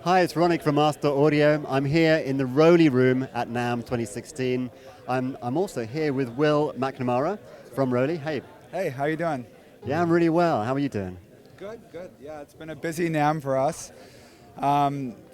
Hi, it's Ronick from Ask.Audio. I'm here in the Roli room at NAMM 2016. I'm also here with Will McNamara from Roli. Hey. Hey, how you doing? Yeah, I'm really well. How are you doing? Good, good. Yeah, it's been a busy NAMM for us.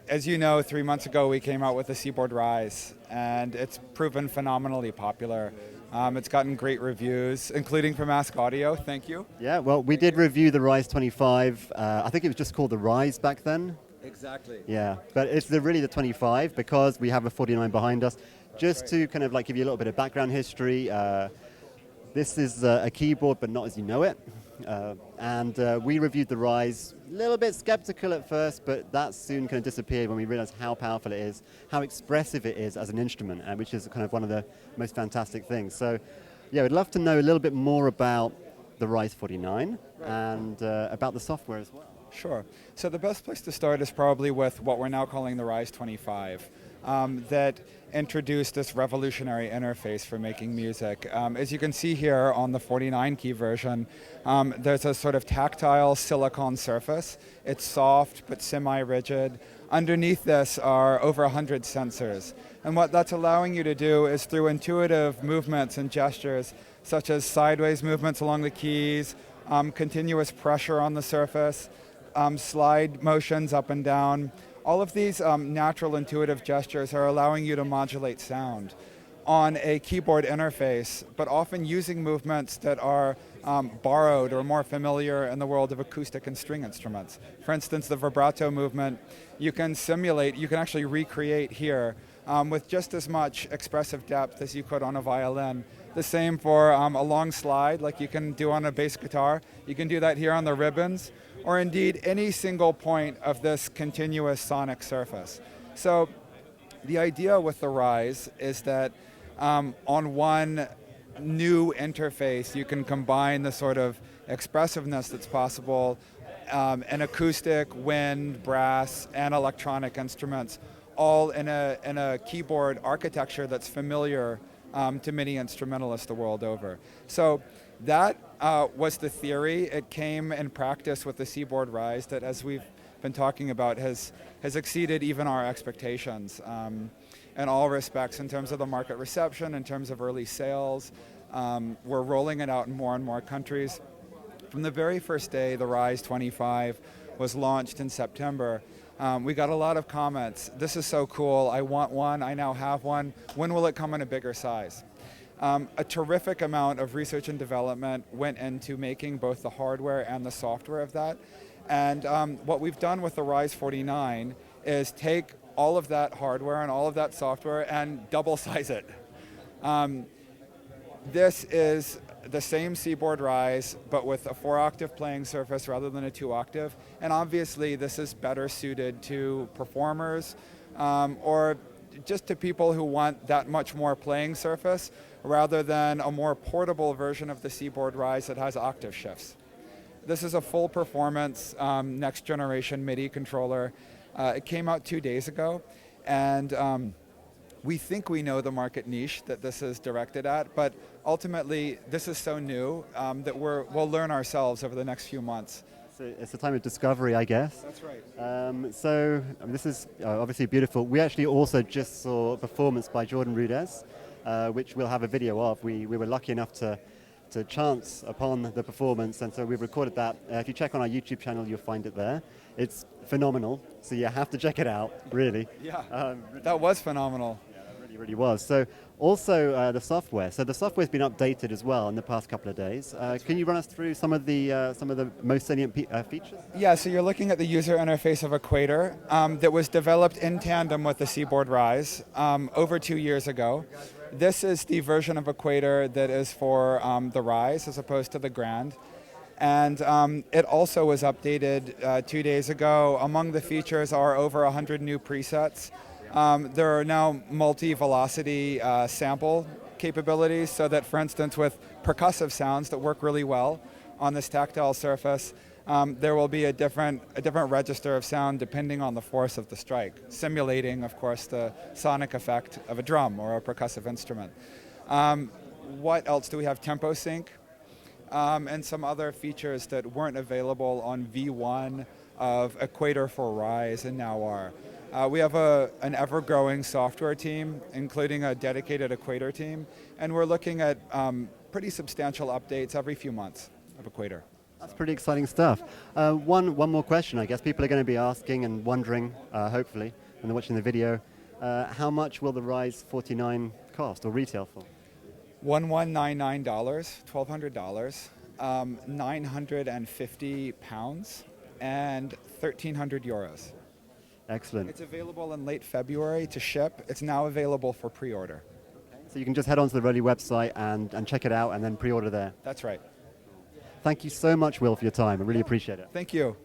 As you know, 3 months ago we came out with the Seaboard RISE, and it's proven phenomenally popular. It's gotten great reviews, including from Ask.Audio. Thank you. Yeah, well, we did review the RISE 25. I think it was just called the RISE back then. Exactly. Yeah, but it's really the 25 because we have a 49 behind us. Just to kind of like give you a little bit of background history, this is a keyboard, but not as you know it. We reviewed the RISE, a little bit skeptical at first, but that soon kind of disappeared when we realized how powerful it is, how expressive it is as an instrument, which is kind of one of the most fantastic things. So, yeah, we'd love to know a little bit more about the RISE 49 and about the software as well. Sure. So the best place to start is probably with what we're now calling the RISE 25. That introduced this revolutionary interface for making music. As you can see here on the 49 key version, there's a sort of tactile silicon surface. It's soft but semi-rigid. Underneath this are over 100 sensors. And what that's allowing you to do is through intuitive movements and gestures, such as sideways movements along the keys, continuous pressure on the surface, slide motions up and down. All of these natural intuitive gestures are allowing you to modulate sound on a keyboard interface, but often using movements that are borrowed or more familiar in the world of acoustic and string instruments. For instance, the vibrato movement, you can simulate, you can actually recreate here with just as much expressive depth as you could on a violin. The same for a long slide like you can do on a bass guitar. You can do that here on the ribbons, or indeed any single point of this continuous sonic surface. So the idea with the RISE is that on one new interface you can combine the sort of expressiveness that's possible in acoustic, wind, brass, and electronic instruments, all in a keyboard architecture that's familiar to many instrumentalists the world over. So that was the theory. It came in practice with the Seaboard RISE that, as we've been talking about, has exceeded even our expectations in all respects, in terms of the market reception, in terms of early sales. We're rolling it out in more and more countries. From the very first day the RISE 25 was launched in September, we got a lot of comments. This is so cool, I want one, I now have one. When will it come in a bigger size? A terrific amount of research and development went into making both the hardware and the software of that. And what we've done with the RISE 49 is take all of that hardware and all of that software and double size it. This is the same Seaboard RISE, but with a 4-octave playing surface rather than a 2-octave. And obviously this is better suited to performers or just to people who want that much more playing surface rather than a more portable version of the Seaboard RISE that has octave shifts. This is a full performance next generation MIDI controller. It came out 2 days ago, and we think we know the market niche that this is directed at, but ultimately this is so new that we'll learn ourselves over the next few months. It's a time of discovery, I guess. That's right. This is obviously beautiful. We actually also just saw a performance by Jordan Rudess, which we'll have a video of. We were lucky enough to chance upon the performance, and so we've recorded that. If you check on our YouTube channel, you'll find it there. It's phenomenal, so you have to check it out, really. Yeah, that was phenomenal. Yeah, that really was. So also the software. So the software's been updated as well in the past couple of days. Can you run us through some of the most salient features? Yeah, so you're looking at the user interface of Equator that was developed in tandem with the Seaboard RISE over 2 years ago. This is the version of Equator that is for the RISE as opposed to the Grand. And it also was updated 2 days ago. Among the features are over 100 new presets. There are now multi-velocity sample capabilities, so that, for instance, with percussive sounds that work really well on this tactile surface, there will be a different register of sound depending on the force of the strike, simulating, of course, the sonic effect of a drum or a percussive instrument. What else do we have? Tempo sync, and some other features that weren't available on V1 of Equator for RISE and now are. We have an ever-growing software team, including a dedicated Equator team, and we're looking at pretty substantial updates every few months of Equator. That's pretty exciting stuff. One more question, I guess. People are going to be asking and wondering, hopefully, when they're watching the video, how much will the RISE 49 cost or retail for? $1199, $1,200, 950 pounds, and 1,300 euros. Excellent. It's available in late February to ship. It's now available for pre-order. So you can just head onto the Roli website and check it out and then pre-order there. That's right. Thank you so much, Will, for your time. I really appreciate it. Thank you.